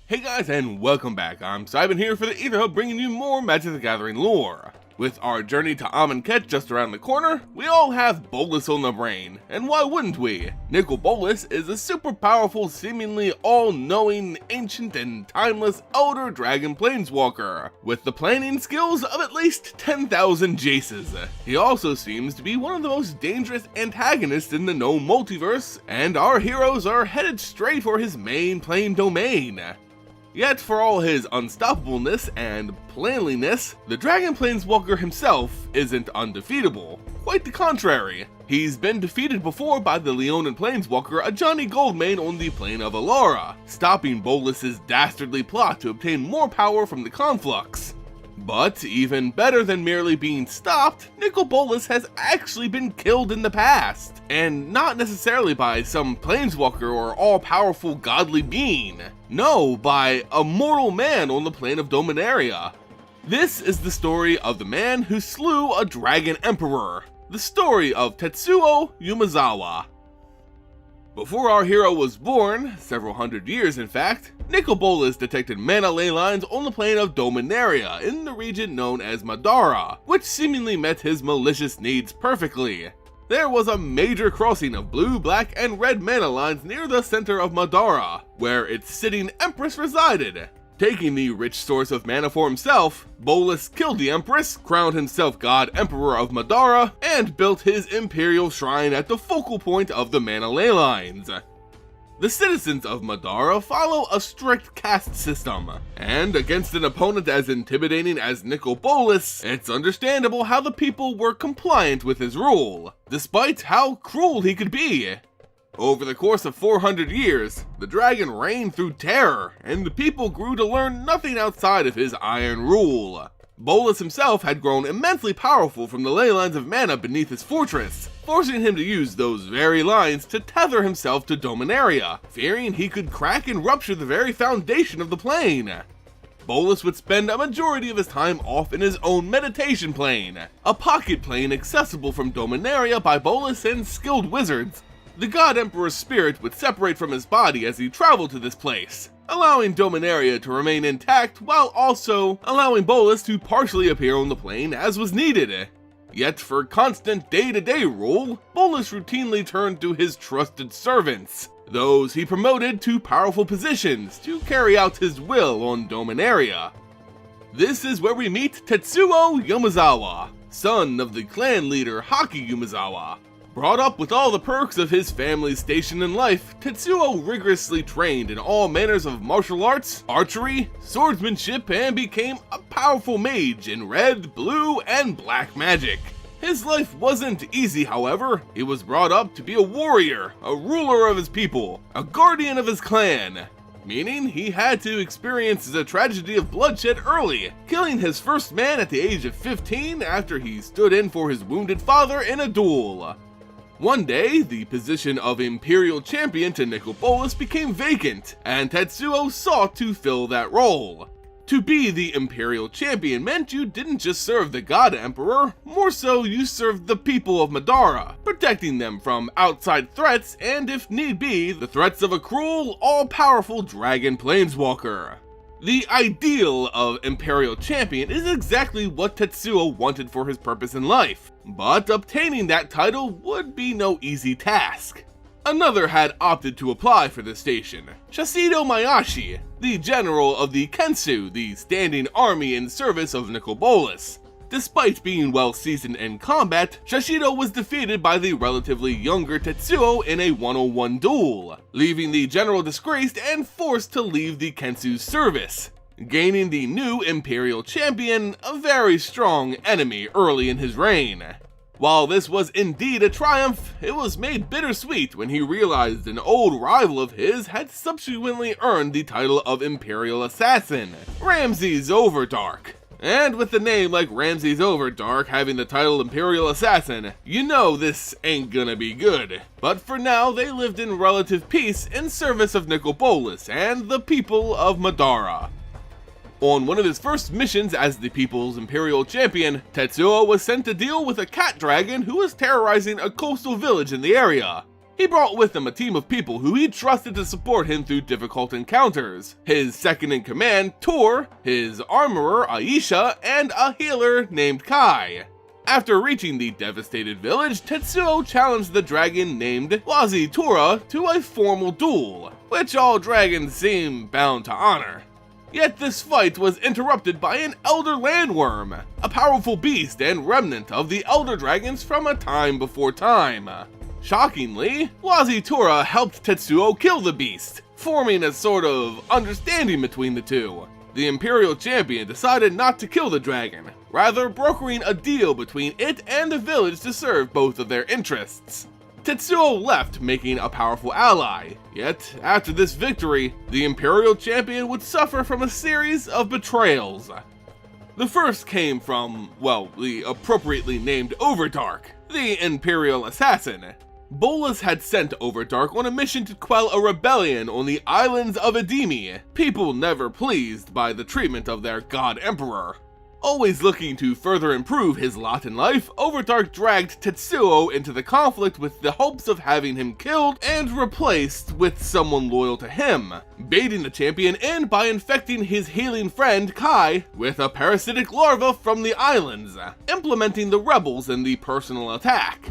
Hey guys, and welcome back. I'm Seiben here for the Aether Hub, bringing you more Magic the Gathering lore. With our journey to Amonkhet just around the corner, we all have Bolas on the brain, and why wouldn't we? Nicol Bolas is a super powerful, seemingly all-knowing, ancient and timeless elder dragon planeswalker, with the planning skills of at least 10,000 Jaces. He also seems to be one of the most dangerous antagonists in the known multiverse, and our heroes are headed straight for his main plane domain. Yet for all his unstoppableness and planliness, the Dragon Planeswalker himself isn't undefeatable. Quite the contrary. He's been defeated before by the Leonin Planeswalker Ajani Goldmane on the plane of Alara, stopping Bolas' dastardly plot to obtain more power from the Conflux. But even better than merely being stopped, Nicol Bolas has actually been killed in the past, and not necessarily by some planeswalker or all-powerful godly being. No, by a mortal man on the plane of Dominaria. This is the story of the man who slew a dragon emperor, the story of Tetsuo Umezawa. Before our hero was born, several hundred years in fact, Nicol Bolas detected mana ley lines on the plane of Dominaria in the region known as Madara, which seemingly met his malicious needs perfectly. There was a major crossing of blue, black, and red mana lines near the center of Madara, where its sitting Empress resided. Taking the rich source of mana for himself, Bolas killed the Empress, crowned himself God Emperor of Madara, and built his Imperial Shrine at the focal point of the mana ley lines. The citizens of Madara follow a strict caste system, and against an opponent as intimidating as Nicol Bolas, it's understandable how the people were compliant with his rule, despite how cruel he could be. Over the course of 400 years, the dragon reigned through terror, and the people grew to learn nothing outside of his iron rule. Bolas himself had grown immensely powerful from the ley lines of mana beneath his fortress, forcing him to use those very lines to tether himself to Dominaria, fearing he could crack and rupture the very foundation of the plane. Bolas would spend a majority of his time off in his own meditation plane, a pocket plane accessible from Dominaria by Bolas and skilled wizards. The God Emperor's spirit would separate from his body as he traveled to this place, allowing Dominaria to remain intact while also allowing Bolas to partially appear on the plane as was needed. Yet for constant day-to-day rule, Bolas routinely turned to his trusted servants, those he promoted to powerful positions to carry out his will on Dominaria. This is where we meet Tetsuo Umezawa, son of the clan leader Haki Umezawa. Brought up with all the perks of his family's station in life, Tetsuo rigorously trained in all manners of martial arts, archery, swordsmanship, and became a powerful mage in red, blue, and black magic. His life wasn't easy, however. He was brought up to be a warrior, a ruler of his people, a guardian of his clan, meaning he had to experience the tragedy of bloodshed early, killing his first man at the age of 15 after he stood in for his wounded father in a duel. One day, the position of Imperial Champion to Nicol Bolas became vacant, and Tetsuo sought to fill that role. To be the Imperial Champion meant you didn't just serve the God Emperor, more so you served the people of Madara, protecting them from outside threats and, if need be, the threats of a cruel, all-powerful Dragon Planeswalker. The ideal of Imperial Champion is exactly what Tetsuo wanted for his purpose in life, but obtaining that title would be no easy task. Another had opted to apply for the station, Shasido Mayashi, the general of the Kensu, the standing army in service of Nicol Bolas. Despite being well seasoned in combat, Shashido was defeated by the relatively younger Tetsuo in a 1-on-1 duel, leaving the general disgraced and forced to leave the Kensu's service, gaining the new Imperial Champion, a very strong enemy early in his reign. While this was indeed a triumph, it was made bittersweet when he realized an old rival of his had subsequently earned the title of Imperial Assassin, Ramses Overdark. And with a name like Ramses Overdark having the title Imperial Assassin, you know this ain't gonna be good. But for now, they lived in relative peace in service of Nicol Bolas and the people of Madara. On one of his first missions as the People's Imperial Champion, Tetsuo was sent to deal with a cat dragon who was terrorizing a coastal village in the area. He brought with him a team of people who he trusted to support him through difficult encounters. His second-in-command, Tor, his armorer, Aisha, and a healer named Kai. After reaching the devastated village, Tetsuo challenged the dragon named Wazitora to a formal duel, which all dragons seem bound to honor. Yet this fight was interrupted by an Elder Landworm, a powerful beast and remnant of the Elder Dragons from a time before time. Shockingly, Wazitora helped Tetsuo kill the beast, forming a sort of understanding between the two. The Imperial Champion decided not to kill the dragon, rather brokering a deal between it and the village to serve both of their interests. Tetsuo left, making a powerful ally, yet after this victory, the Imperial Champion would suffer from a series of betrayals. The first came from, well, the appropriately named Overdark, the Imperial Assassin. Bolas had sent Overdark on a mission to quell a rebellion on the islands of Edemi, people never pleased by the treatment of their God Emperor. Always looking to further improve his lot in life, Overdark dragged Tetsuo into the conflict with the hopes of having him killed and replaced with someone loyal to him, baiting the champion in by infecting his healing friend Kai with a parasitic larva from the islands, implementing the rebels in the personal attack.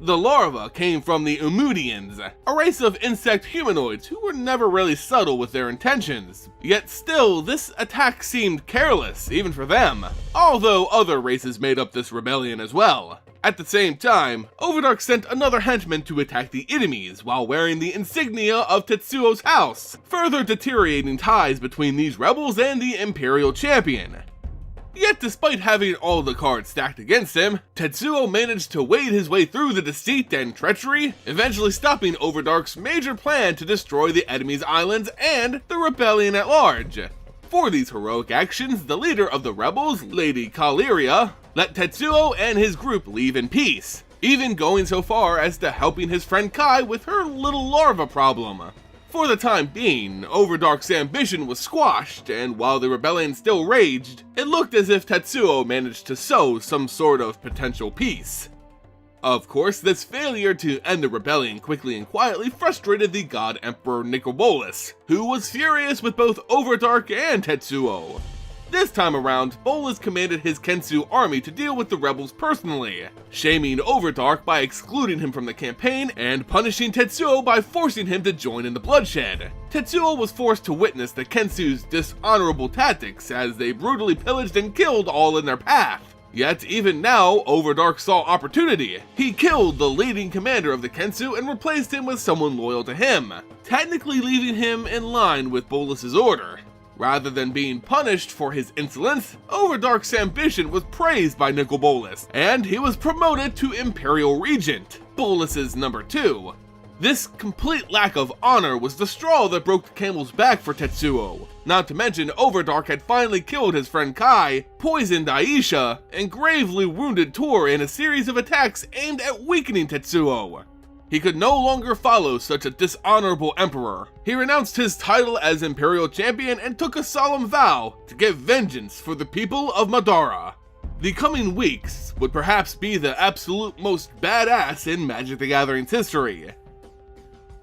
The larva came from the Umudians, a race of insect humanoids who were never really subtle with their intentions. Yet still, this attack seemed careless, even for them, although other races made up this rebellion as well. At the same time, Overdark sent another henchman to attack the enemies while wearing the insignia of Tetsuo's house, further deteriorating ties between these rebels and the Imperial Champion. Yet despite having all the cards stacked against him, Tetsuo managed to wade his way through the deceit and treachery, eventually stopping Overdark's major plan to destroy the enemy's islands and the rebellion at large. For these heroic actions, the leader of the rebels, Lady Kaliria, let Tetsuo and his group leave in peace, even going so far as to helping his friend Kai with her little larva problem. For the time being, Overdark's ambition was squashed, and while the rebellion still raged, it looked as if Tetsuo managed to sow some sort of potential peace. Of course, this failure to end the rebellion quickly and quietly frustrated the God Emperor Nicol Bolas, who was furious with both Overdark and Tetsuo. This time around, Bolas commanded his Kensu army to deal with the rebels personally, shaming Overdark by excluding him from the campaign and punishing Tetsuo by forcing him to join in the bloodshed. Tetsuo was forced to witness the Kensu's dishonorable tactics as they brutally pillaged and killed all in their path. Yet even now, Overdark saw opportunity. He killed the leading commander of the Kensu and replaced him with someone loyal to him, technically leaving him in line with Bolas' order. Rather than being punished for his insolence, Overdark's ambition was praised by Nicol Bolas, and he was promoted to Imperial Regent, Bolas' number 2. This complete lack of honor was the straw that broke the camel's back for Tetsuo. Not to mention, Overdark had finally killed his friend Kai, poisoned Aisha, and gravely wounded Tor in a series of attacks aimed at weakening Tetsuo. He could no longer follow such a dishonorable emperor. He renounced his title as Imperial Champion and took a solemn vow to get vengeance for the people of Madara. The coming weeks would perhaps be the absolute most badass in Magic the Gathering's history.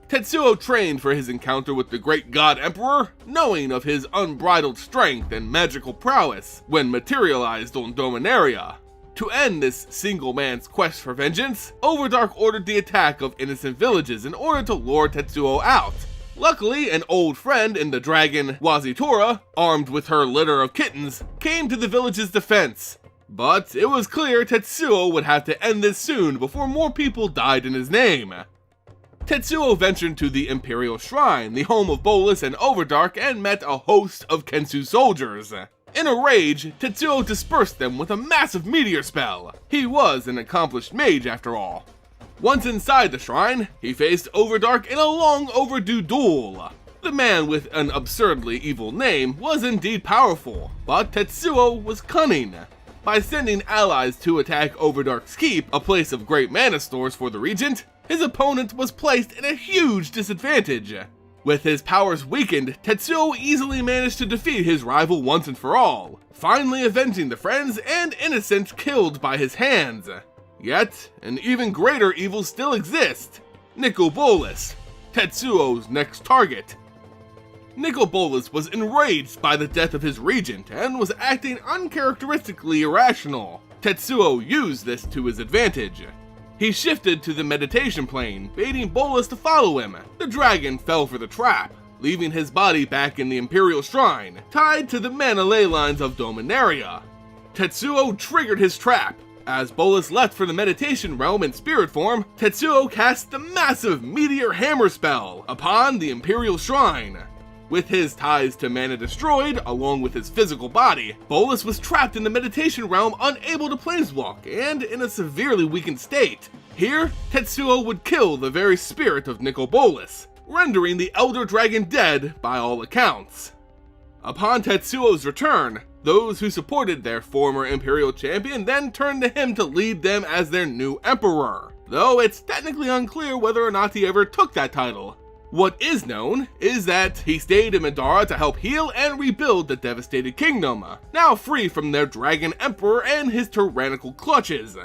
Tetsuo trained for his encounter with the great God Emperor, knowing of his unbridled strength and magical prowess when materialized on Dominaria. To end this single man's quest for vengeance, Overdark ordered the attack of innocent villages in order to lure Tetsuo out. Luckily, an old friend in the dragon, Wazitora, armed with her litter of kittens, came to the village's defense. But it was clear Tetsuo would have to end this soon before more people died in his name. Tetsuo ventured to the Imperial Shrine, the home of Bolas and Overdark, and met a host of Kensu soldiers. In a rage, Tetsuo dispersed them with a massive meteor spell. He was an accomplished mage after all. Once inside the shrine, he faced Overdark in a long overdue duel. The man with an absurdly evil name was indeed powerful, but Tetsuo was cunning. By sending allies to attack Overdark's keep, a place of great mana stores for the regent, his opponent was placed in a huge disadvantage. With his powers weakened, Tetsuo easily managed to defeat his rival once and for all, finally avenging the friends and innocents killed by his hands. Yet, an even greater evil still exists. Nicol Bolas, Tetsuo's next target. Nicol Bolas was enraged by the death of his regent and was acting uncharacteristically irrational. Tetsuo used this to his advantage. He shifted to the meditation plane, baiting Bolas to follow him. The dragon fell for the trap, leaving his body back in the Imperial Shrine, tied to the mana ley lines of Dominaria. Tetsuo triggered his trap. As Bolas left for the meditation realm in spirit form, Tetsuo cast the massive Meteor Hammer spell upon the Imperial Shrine. With his ties to mana destroyed, along with his physical body, Bolas was trapped in the meditation realm, unable to planeswalk, and in a severely weakened state. Here, Tetsuo would kill the very spirit of Nicol Bolas, rendering the Elder Dragon dead by all accounts. Upon Tetsuo's return, those who supported their former Imperial champion then turned to him to lead them as their new Emperor, though it's technically unclear whether or not he ever took that title. What is known is that he stayed in Madara to help heal and rebuild the devastated kingdom, now free from their Dragon Emperor and his tyrannical clutches.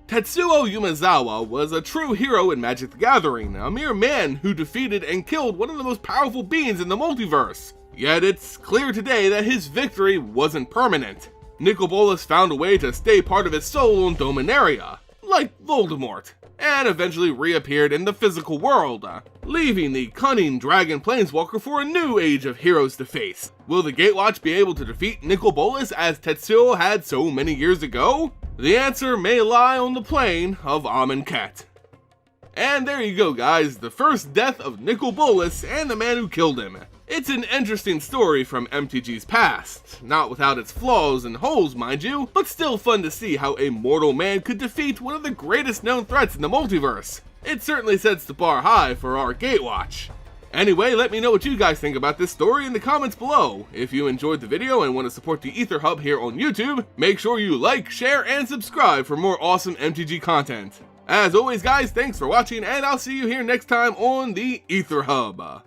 Tetsuo Umezawa was a true hero in Magic the Gathering, a mere man who defeated and killed one of the most powerful beings in the multiverse. Yet it's clear today that his victory wasn't permanent. Nicol Bolas found a way to stay part of his soul on Dominaria, like Voldemort, and eventually reappeared in the physical world, leaving the cunning dragon planeswalker for a new age of heroes to face. Will the Gatewatch be able to defeat Nicol Bolas as Tetsuo had so many years ago? The answer may lie on the plane of Amonkhet. And there you go guys, the first death of Nicol Bolas and the man who killed him. It's an interesting story from MTG's past, not without its flaws and holes mind you, but still fun to see how a mortal man could defeat one of the greatest known threats in the multiverse. It certainly sets the bar high for our Gatewatch. Anyway, let me know what you guys think about this story in the comments below. If you enjoyed the video and want to support the Aether Hub here on YouTube, make sure you like, share, and subscribe for more awesome MTG content. As always guys, thanks for watching and I'll see you here next time on the Aether Hub.